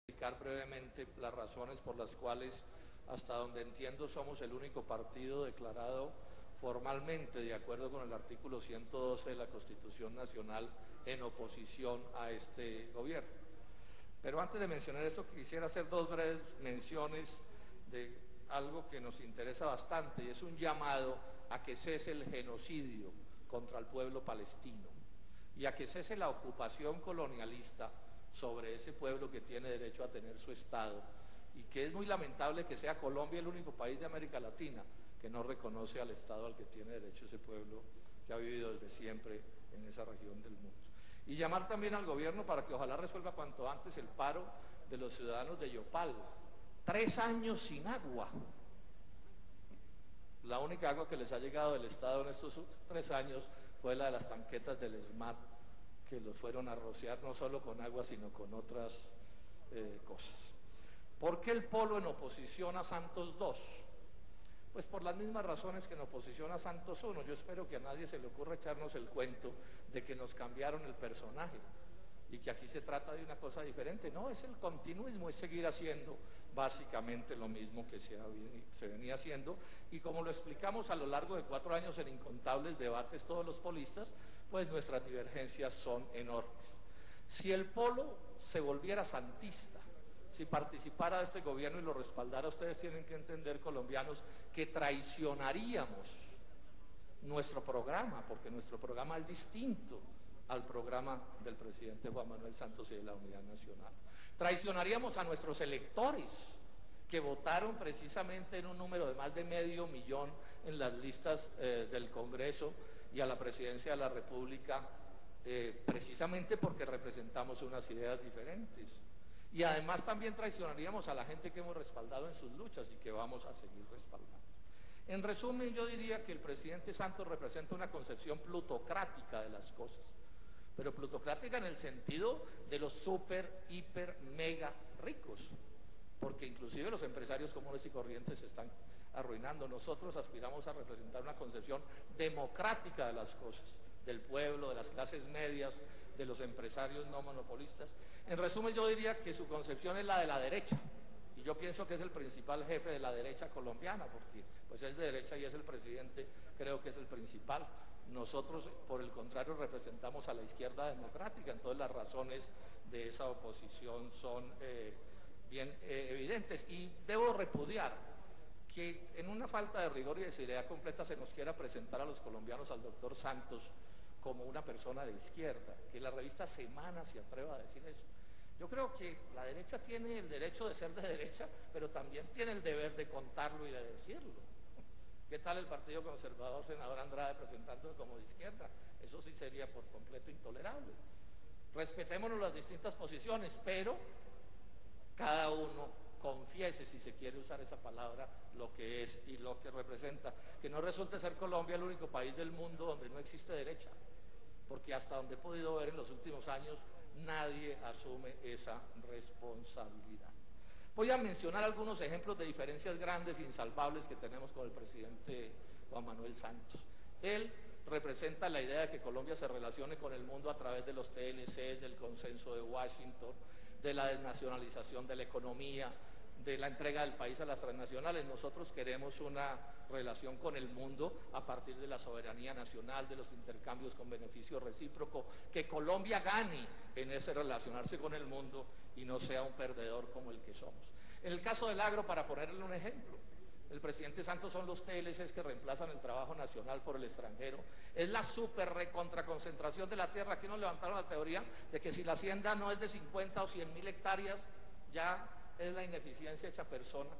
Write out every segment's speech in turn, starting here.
explicar brevemente las razones por las cuales, hasta donde entiendo, somos el único partido declarado formalmente, de acuerdo con el artículo 112 de la Constitución Nacional, en oposición a este gobierno. Pero antes de mencionar eso, quisiera hacer dos breves menciones de algo que nos interesa bastante, y es un llamado a que cese el genocidio contra el pueblo palestino y a que cese la ocupación colonialista sobre ese pueblo que tiene derecho a tener su Estado, y que es muy lamentable que sea Colombia el único país de América Latina que no reconoce al Estado al que tiene derecho ese pueblo que ha vivido desde siempre en esa región del mundo. Y llamar también al gobierno para que ojalá resuelva cuanto antes el paro de los ciudadanos de Yopal. 3 años sin agua. La única agua que les ha llegado del Estado en estos 3 años fue la de las tanquetas del SMAT, que los fueron a rociar no solo con agua, sino con otras cosas. ¿Por qué el polo en oposición a Santos II? Pues por las mismas razones que en oposición a Santos I. Yo espero que a nadie se le ocurra echarnos el cuento de que nos cambiaron el personaje y que aquí se trata de una cosa diferente. No, es el continuismo, es seguir haciendo básicamente lo mismo que se venía haciendo, y como lo explicamos a lo largo de 4 años en incontables debates todos los polistas, pues nuestras divergencias son enormes. Si el polo se volviera santista, si participara de este gobierno y lo respaldara, ustedes tienen que entender, colombianos, que traicionaríamos nuestro programa, porque nuestro programa es distinto al programa del presidente Juan Manuel Santos y de la Unidad Nacional. Traicionaríamos a nuestros electores, que votaron precisamente en un número de más de 500,000 en las listas del Congreso y a la Presidencia de la República, precisamente porque representamos unas ideas diferentes. Y además también traicionaríamos a la gente que hemos respaldado en sus luchas y que vamos a seguir respaldando. En resumen, yo diría que el presidente Santos representa una concepción plutocrática de las cosas, pero plutocrática en el sentido de los súper, hiper, mega ricos, porque inclusive los empresarios comunes y corrientes se están arruinando. Nosotros aspiramos a representar una concepción democrática de las cosas, del pueblo, de las clases medias, de los empresarios no monopolistas. En resumen, yo diría que su concepción es la de la derecha, y yo pienso que es el principal jefe de la derecha colombiana, porque pues es de derecha y es el presidente, creo que es el principal. Nosotros, por el contrario, representamos a la izquierda democrática, entonces las razones de esa oposición son bien evidentes, y debo repudiar que en una falta de rigor y de seriedad completa se nos quiera presentar a los colombianos al doctor Santos como una persona de izquierda, que la revista Semana se atreva a decir eso. Yo creo que la derecha tiene el derecho de ser de derecha, pero también tiene el deber de contarlo y de decirlo. ¿Qué tal el Partido Conservador, senador Andrade, presentándose como de izquierda? Eso sí sería por completo intolerable. Respetémonos las distintas posiciones, pero cada uno confiese, si se quiere usar esa palabra, lo que es y lo que representa. Que no resulte ser Colombia el único país del mundo donde no existe derecha, porque hasta donde he podido ver en los últimos años, nadie asume esa responsabilidad. Voy a mencionar algunos ejemplos de diferencias grandes e insalvables que tenemos con el presidente Juan Manuel Santos. Él representa la idea de que Colombia se relacione con el mundo a través de los TLCs, del consenso de Washington, de la desnacionalización de la economía, de la entrega del país a las transnacionales. Nosotros queremos una relación con el mundo a partir de la soberanía nacional, de los intercambios con beneficio recíproco, que Colombia gane en ese relacionarse con el mundo y no sea un perdedor como el que somos. En el caso del agro, para ponerle un ejemplo, el presidente Santos son los TLCs que reemplazan el trabajo nacional por el extranjero. Es la super recontraconcentración de la tierra. Aquí nos levantaron la teoría de que si la hacienda no es de 50 o 100,000 hectáreas, ya es la ineficiencia hecha persona.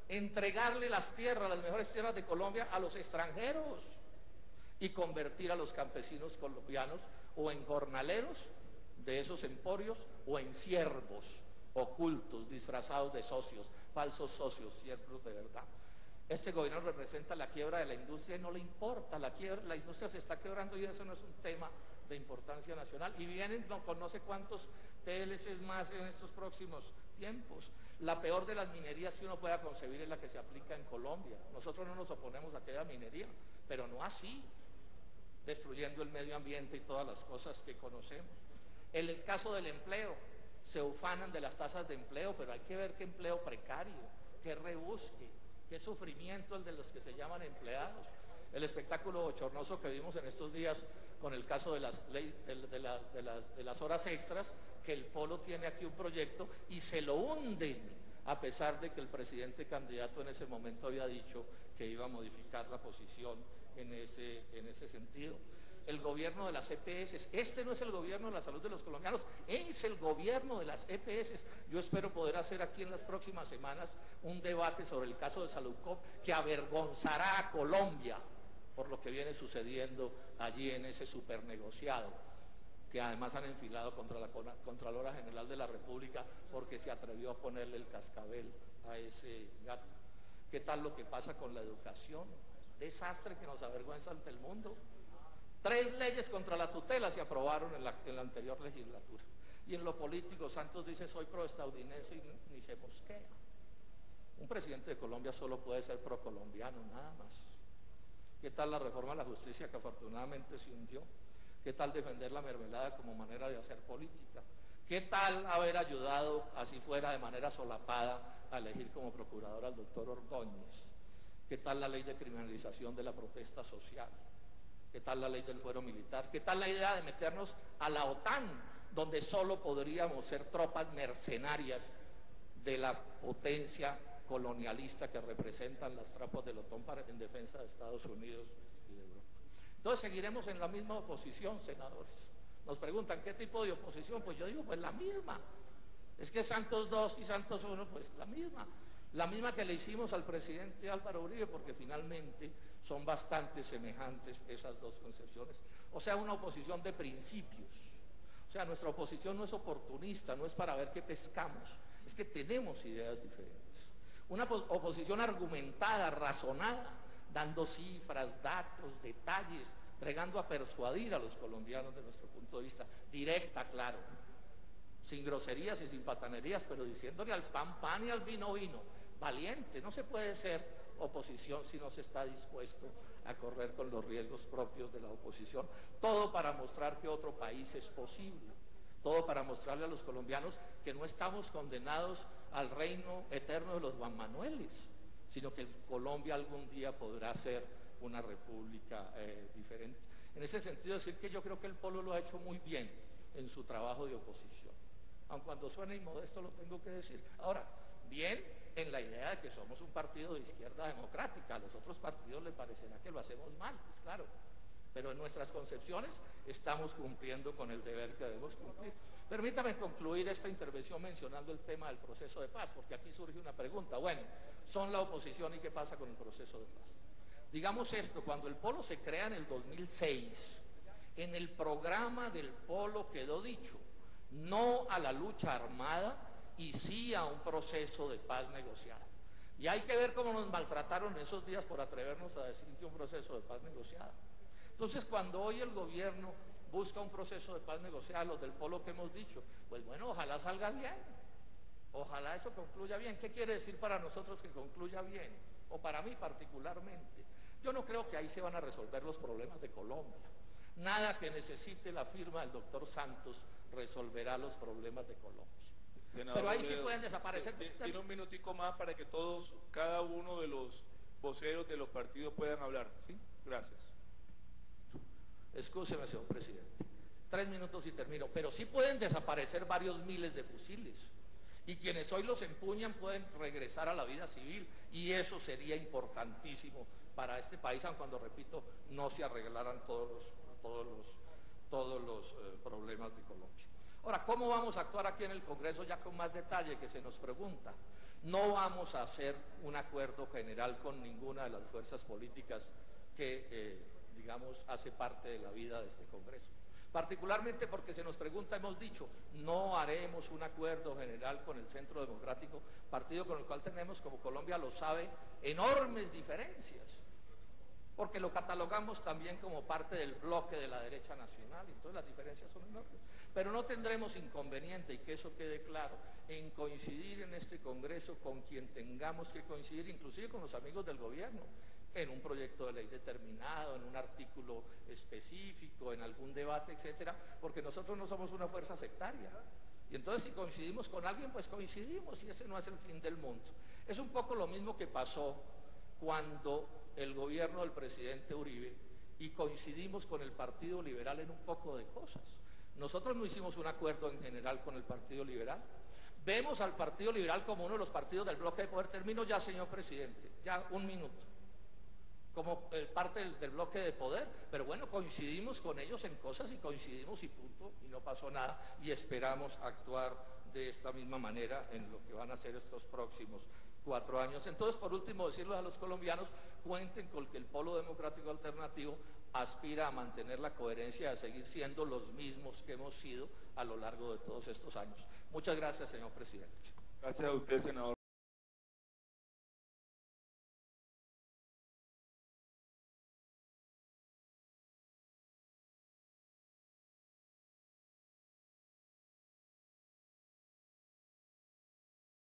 Entregarle las tierras, las mejores tierras de Colombia, a los extranjeros y convertir a los campesinos colombianos o en jornaleros de esos emporios o en siervos ocultos, disfrazados de socios, falsos socios, siervos de verdad. Este gobierno representa la quiebra de la industria y no le importa, la industria se está quebrando y eso no es un tema de importancia nacional. Y vienen con no sé cuántos TLCs más en estos próximos tiempos. La peor de las minerías que uno pueda concebir es la que se aplica en Colombia. Nosotros no nos oponemos a aquella minería, pero no así, destruyendo el medio ambiente y todas las cosas que conocemos. En el caso del empleo, se ufana ufanan de las tasas de empleo, pero hay que ver qué empleo precario, qué rebusque, qué sufrimiento el de los que se llaman empleados. El espectáculo bochornoso que vimos en estos días con el caso de las horas extras, que el Polo tiene aquí un proyecto y se lo hunden, a pesar de que el presidente candidato en ese momento había dicho que iba a modificar la posición en ese sentido. El gobierno de las EPS, este no es el gobierno de la salud de los colombianos, es el gobierno de las EPS. Yo espero poder hacer aquí en las próximas semanas un debate sobre el caso de Saludcop que avergonzará a Colombia por lo que viene sucediendo allí en ese supernegociado, que además han enfilado contra la Contralora General de la República porque se atrevió a ponerle el cascabel a ese gato. ¿Qué tal lo que pasa con la educación? Desastre que nos avergüenza ante el mundo. 3 leyes contra la tutela se aprobaron en la anterior legislatura. Y en lo político, Santos dice soy proestadounidense y ni se mosquea. Un presidente de Colombia solo puede ser procolombiano, nada más. ¿Qué tal la reforma a la justicia que afortunadamente se hundió? ¿Qué tal defender la mermelada como manera de hacer política? ¿Qué tal haber ayudado, así fuera de manera solapada, a elegir como procurador al doctor Ordóñez? ¿Qué tal la ley de criminalización de la protesta social? ¿Qué tal la ley del fuero militar? ¿Qué tal la idea de meternos a la OTAN, donde solo podríamos ser tropas mercenarias de la potencia colonialista que representan las tropas del OTAN en defensa de Estados Unidos y de Europa? Entonces seguiremos en la misma oposición, senadores. Nos preguntan, ¿qué tipo de oposición? Pues yo digo, pues la misma. Es que Santos 2 y Santos 1, pues la misma que le hicimos al presidente Álvaro Uribe, porque finalmente son bastante semejantes esas dos concepciones. O sea, una oposición de principios. O sea, nuestra oposición no es oportunista, no es para ver qué pescamos, es que tenemos ideas diferentes. Una oposición argumentada, razonada, dando cifras, datos, detalles, bregando a persuadir a los colombianos de nuestro punto de vista, directa, claro, sin groserías y sin patanerías, pero diciéndole al pan, pan y al vino, vino. Valiente, no se puede ser oposición si no se está dispuesto a correr con los riesgos propios de la oposición. Todo para mostrar que otro país es posible, todo para mostrarle a los colombianos que no estamos condenados al reino eterno de los Juan Manueles, sino que Colombia algún día podrá ser una república diferente. En ese sentido, decir que yo creo que el Polo lo ha hecho muy bien en su trabajo de oposición, aun cuando suene inmodesto lo tengo que decir. Ahora, bien en la idea de que somos un partido de izquierda democrática, a los otros partidos les parecerá que lo hacemos mal, pues claro, pero en nuestras concepciones estamos cumpliendo con el deber que debemos cumplir. Permítame concluir esta intervención mencionando el tema del proceso de paz, porque aquí surge una pregunta. Bueno, son la oposición y ¿qué pasa con el proceso de paz? Digamos esto, cuando el Polo se crea en el 2006, en el programa del Polo quedó dicho no a la lucha armada y sí a un proceso de paz negociada. Y hay que ver cómo nos maltrataron esos días por atrevernos a decir que un proceso de paz negociada. Entonces, cuando hoy el gobierno busca un proceso de paz negociada, los del Polo que hemos dicho, pues bueno, ojalá salga bien, ojalá eso concluya bien. ¿Qué quiere decir para nosotros que concluya bien? O para mí particularmente. Yo no creo que ahí se van a resolver los problemas de Colombia. Nada que necesite la firma del doctor Santos resolverá los problemas de Colombia. Senador, pero ahí sí pueden desaparecer. Tiene un minutico más para que todos, cada uno de los voceros de los partidos puedan hablar, ¿sí? Gracias. Excúseme, señor presidente. 3 minutos y termino. Pero sí pueden desaparecer varios miles de fusiles. Y quienes hoy los empuñan pueden regresar a la vida civil. Y eso sería importantísimo para este país, aun cuando, repito, no se arreglaran todos los problemas de Colombia. Ahora, ¿cómo vamos a actuar aquí en el Congreso ya con más detalle que se nos pregunta? No vamos a hacer un acuerdo general con ninguna de las fuerzas políticas que, digamos, hace parte de la vida de este Congreso. Particularmente porque se nos pregunta, hemos dicho, no haremos un acuerdo general con el Centro Democrático, partido con el cual tenemos, como Colombia lo sabe, enormes diferencias, porque lo catalogamos también como parte del bloque de la derecha nacional, entonces las diferencias son enormes. Pero no tendremos inconveniente, y que eso quede claro, en coincidir en este Congreso con quien tengamos que coincidir, inclusive con los amigos del gobierno, en un proyecto de ley determinado, en un artículo específico, en algún debate, etcétera, porque nosotros no somos una fuerza sectaria. Y entonces si coincidimos con alguien, pues coincidimos y ese no es el fin del mundo. Es un poco lo mismo que pasó cuando el gobierno del presidente Uribe y coincidimos con el Partido Liberal en un poco de cosas. Nosotros no hicimos un acuerdo en general con el Partido Liberal. Vemos al Partido Liberal como uno de los partidos del bloque de poder. Termino ya, señor presidente, ya un minuto. Como parte del bloque de poder, pero bueno, coincidimos con ellos en cosas y coincidimos y punto, y no pasó nada, y esperamos actuar de esta misma manera en lo que van a ser estos próximos 4 años. Entonces, por último, decirles a los colombianos, cuenten con que el Polo Democrático Alternativo aspira a mantener la coherencia, a seguir siendo los mismos que hemos sido a lo largo de todos estos años. Muchas gracias, señor presidente. Gracias a usted, senador.